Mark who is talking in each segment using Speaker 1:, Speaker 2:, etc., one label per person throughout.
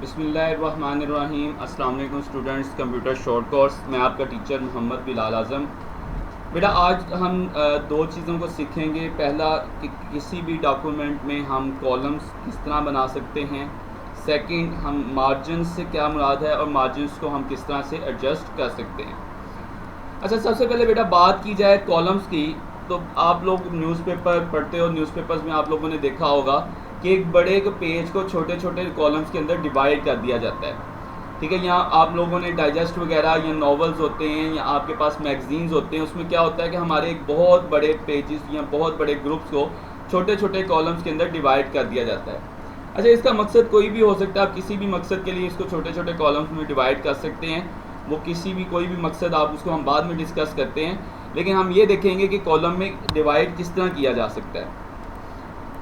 Speaker 1: बिस्मिल्लाहिर्रहमानिर्रहीम। अस्सलाम वालेकुम स्टूडेंट्स, कंप्यूटर शॉर्ट कोर्स। मैं आपका टीचर मोहम्मद बिलाल आज़म। बेटा आज हम दो चीज़ों को सीखेंगे। पहला कि किसी भी डॉक्यूमेंट में हम कॉलम्स किस तरह बना सकते हैं। सेकंड, हम मार्जिन से क्या मुराद है और मार्जिनस को हम किस तरह से एडजस्ट कर सकते हैं। अच्छा, सबसे पहले बेटा बात की जाए कॉलम्स की, तो आप लोग न्यूज़पेपर पढ़ते हो। न्यूज़पेपर्स में आप लोगों ने देखा होगा कि एक बड़े पेज को छोटे छोटे कॉलम्स के अंदर डिवाइड कर दिया जाता है। ठीक है, यहाँ आप लोगों ने डाइजेस्ट वगैरह या नॉवेल्स होते हैं या आपके पास मैगजीन्स होते हैं, उसमें क्या होता है कि हमारे एक बहुत बड़े पेजेस या बहुत बड़े ग्रुप्स को छोटे छोटे कॉलम्स के अंदर डिवाइड कर दिया जाता है। अच्छा, इसका मकसद कोई भी हो सकता है। आप किसी भी मकसद के लिए इसको छोटे छोटे कॉलम्स में डिवाइड कर सकते हैं। वो किसी भी कोई भी मकसद आप उसको हम बाद में डिस्कस करते हैं, लेकिन हम ये देखेंगे कि कॉलम में डिवाइड किस तरह किया जा सकता है।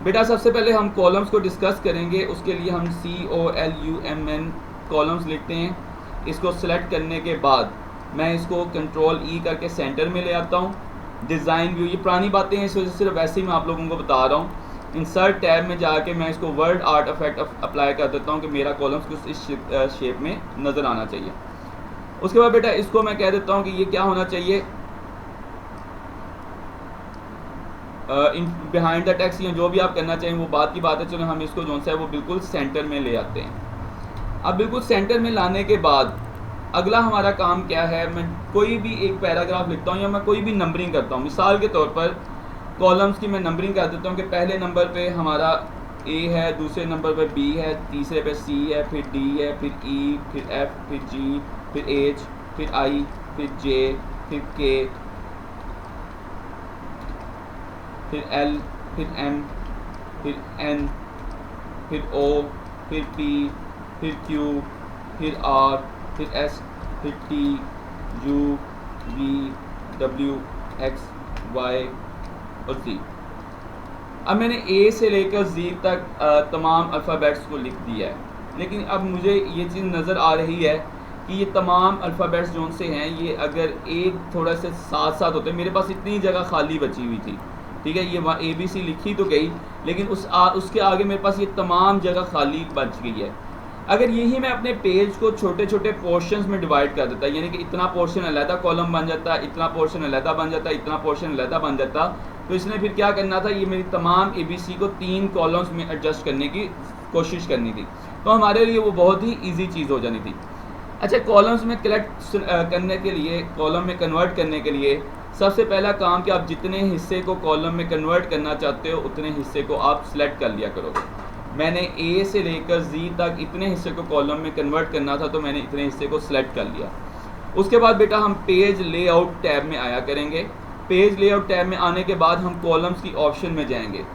Speaker 1: बेटा सबसे पहले हम कॉलम्स को डिस्कस करेंगे। उसके लिए हम COLUMN कॉलम्स लिखते हैं। इसको सिलेक्ट करने के बाद मैं इसको कंट्रोल E करके सेंटर में ले आता हूँ। डिज़ाइन व्यू, ये पुरानी बातें हैं, इस वजह से सिर्फ वैसे ही मैं आप लोगों को बता रहा हूँ। इंसर्ट टैब में जाके मैं इसको वर्ड आर्ट इफेक्ट अप्लाई कर देता हूँ कि मेरा कॉलम्स कुछ इस शेप में नज़र आना चाहिए। उसके बाद बेटा इसको मैं कह देता हूँ कि ये क्या होना चाहिए, इन बिहाइंड द टेक्स्ट या जो भी आप करना चाहें वो बात की बात है। चलो हम इसको जो सा है वो बिल्कुल सेंटर में ले आते हैं। अब बिल्कुल सेंटर में लाने के बाद अगला हमारा काम क्या है, मैं कोई भी एक पैराग्राफ लिखता हूँ या मैं कोई भी नंबरिंग करता हूँ। मिसाल के तौर पर कॉलम्स की मैं नंबरिंग कर देता हूँ कि पहले नंबर पे हमारा A है, दूसरे नंबर पे B है, तीसरे पे C है, फिर D है, फिर E, फिर F, फिर G, फिर H, फिर I, फिर J, फिर K, फिर L, फिर M, फिर N, फिर O, फिर P, फिर Q, फिर R, फिर S, फिर T, U, V, W, X, Y और Z। अब मैंने A से लेकर Z तक तमाम अल्फ़ाबेट्स को लिख दिया है, लेकिन अब मुझे ये चीज़ नज़र आ रही है कि ये तमाम अल्फ़ाबेट्स जो से हैं ये अगर एक थोड़ा से साथ साथ होते, मेरे पास इतनी जगह खाली बची हुई थी। ठीक है, ये वहाँ ABC लिखी तो गई, लेकिन उसके आगे मेरे पास ये तमाम जगह खाली बच गई है। अगर यही मैं अपने पेज को छोटे छोटे पोर्शंस में डिवाइड कर देता, यानी कि इतना पोर्शन अलहदा कॉलम बन जाता, इतना पोर्शन अलहदा बन जाता, इतना पोर्शन अलहदा बन जाता, तो इसने फिर क्या करना था, ये मेरी तमाम ABC को 3 कॉलम्स में एडजस्ट करने की कोशिश करनी थी, तो हमारे लिए वो बहुत ही ईजी चीज़ हो जानी थी। अच्छा, कॉलम्स में कलेक्ट करने के लिए, कॉलम में कन्वर्ट करने के लिए सबसे पहला काम कि आप जितने हिस्से को कॉलम में कन्वर्ट करना चाहते हो उतने हिस्से को आप सिलेक्ट कर लिया करोगे। मैंने A से लेकर Z तक इतने हिस्से को कॉलम में कन्वर्ट करना था, तो मैंने इतने हिस्से को सिलेक्ट कर लिया। उसके बाद बेटा हम पेज लेआउट टैब में आया करेंगे। पेज लेआउट टैब में आने के बाद हम कॉलम्स की ऑप्शन में जाएंगे।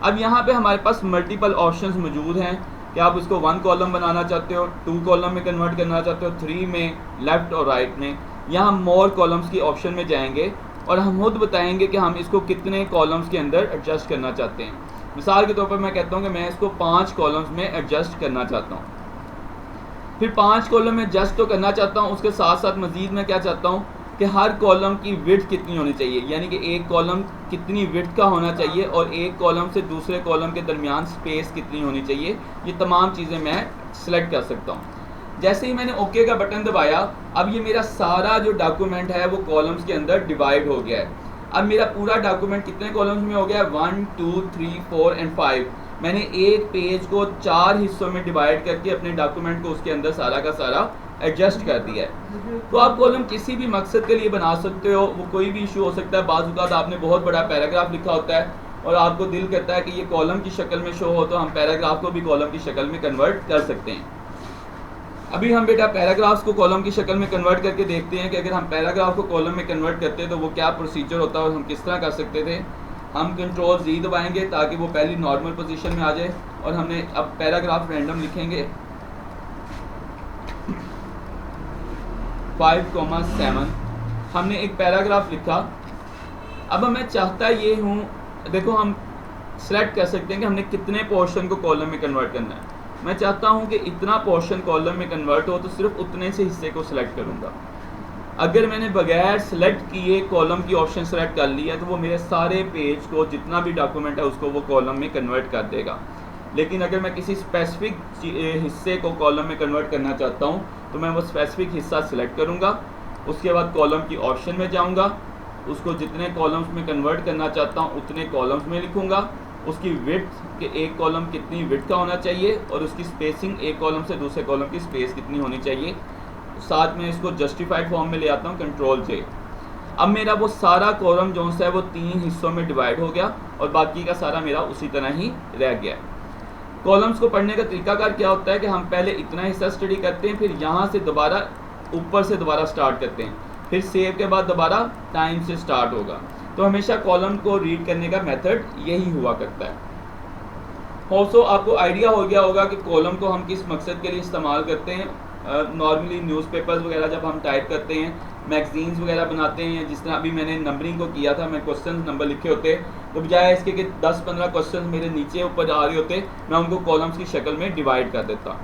Speaker 1: अब यहाँ पे हमारे पास मल्टीपल ऑप्शंस मौजूद हैं कि आप इसको 1 कॉलम बनाना चाहते हो, 2 कॉलम में कन्वर्ट करना चाहते हो, 3 में, लेफ़्ट और राइट में। यहाँ हम मोर कॉलम्स की ऑप्शन में जाएंगे और हम खुद बताएंगे कि हम इसको कितने कॉलम्स के अंदर एडजस्ट करना चाहते हैं। मिसाल के तौर पर मैं कहता हूँ कि मैं इसको 5 कॉलम्स में एडजस्ट करना चाहता हूँ। फिर 5 कॉलम में एडजस्ट तो करना चाहता हूँ, उसके साथ साथ मज़ीद मैं क्या चाहता हूँ कि हर कॉलम की विड्थ कितनी होनी चाहिए, यानी कि एक कॉलम कितनी विड्थ का होना चाहिए और एक कॉलम से दूसरे कॉलम के दरमियान स्पेस कितनी होनी चाहिए। ये तमाम चीज़ें मैं सिलेक्ट कर सकता हूँ। जैसे ही मैंने ओके का बटन दबाया, अब ये मेरा सारा जो डॉक्यूमेंट है वो कॉलम्स के अंदर डिवाइड हो गया है। अब मेरा पूरा डॉक्यूमेंट कितने कॉलम्स में हो गया है, 1, 2, 3, 4 और 5। मैंने एक पेज को 4 हिस्सों में डिवाइड करके अपने डॉक्यूमेंट को उसके अंदर सारा का सारा एडजस्ट कर दिया है। तो आप कॉलम किसी भी मकसद के लिए बना सकते हो, वो कोई भी इशू हो सकता है। बाज़ औक़ात आपने बहुत बड़ा पैराग्राफ लिखा होता है और आपको दिल करता है कि ये कॉलम की शक्ल में शो हो, तो हम पैराग्राफ को भी कॉलम की शक्ल में कन्वर्ट कर सकते हैं। अभी हम बेटा पैराग्राफ्स को कॉलम की शक्ल में कन्वर्ट करके देखते हैं कि अगर हम पैराग्राफ को कॉलम में कन्वर्ट करते हैं तो वो क्या प्रोसीजर होता है और हम किस तरह कर सकते थे। हम कंट्रोल Z दबाएंगे ताकि वो पहली नॉर्मल पोजीशन में आ जाए और हमने अब पैराग्राफ रैंडम लिखेंगे 5,7। हमने एक पैराग्राफ लिखा। अब मैं चाहता ये हूँ, देखो हम सेलेक्ट कर सकते हैं कि हमने कितने पोर्शन को कॉलम में कन्वर्ट करना है। मैं चाहता हूँ कि इतना पोर्शन कॉलम में कन्वर्ट हो, तो सिर्फ उतने से हिस्से को सिलेक्ट करूँगा। अगर मैंने बगैर सेलेक्ट किए कॉलम की ऑप्शन सेलेक्ट कर लिया तो वो मेरे सारे पेज को, जितना भी डॉक्यूमेंट है उसको वो कॉलम में कन्वर्ट कर देगा। लेकिन अगर मैं किसी स्पेसिफिक हिस्से को कॉलम में कन्वर्ट करना चाहता हूँ तो मैं वो स्पेसिफिक हिस्सा सिलेक्ट करूँगा, उसके बाद कॉलम की ऑप्शन में जाऊँगा, उसको जितने कॉलम्स में कन्वर्ट करना चाहता हूँ उतने कॉलम्स में लिखूँगा, उसकी विड्थ के एक कॉलम कितनी विड्थ का होना चाहिए और उसकी स्पेसिंग एक कॉलम से दूसरे कॉलम की स्पेस कितनी होनी चाहिए, साथ में इसको जस्टिफाइड फॉर्म में ले आता हूँ Ctrl+J। अब मेरा वो सारा कॉलम जो है वो 3 हिस्सों में डिवाइड हो गया और बाकी का सारा मेरा उसी तरह ही रह गया। कॉलम्स को पढ़ने का तरीकाकार क्या होता है कि हम पहले इतना हिस्सा स्टडी करते हैं, फिर यहाँ से दोबारा ऊपर से दोबारा स्टार्ट करते हैं, फिर सेव के बाद दोबारा टाइम से स्टार्ट होगा। तो हमेशा कॉलम को रीड करने का मेथड यही हुआ करता है। ऑल्सो आपको आइडिया हो गया होगा कि कॉलम को हम किस मकसद के लिए इस्तेमाल करते हैं। नॉर्मली न्यूज़पेपर्स वगैरह जब हम टाइप करते हैं, मैगजीन्स वगैरह बनाते हैं, जिस तरह अभी मैंने नंबरिंग को किया था, मैं क्वेश्चन नंबर लिखे होते तो बजाय इसके कि 10-15 क्वेश्चन मेरे नीचे ऊपर आ रहे होते, मैं उनको कॉलम्स की शक्ल में डिवाइड कर देता।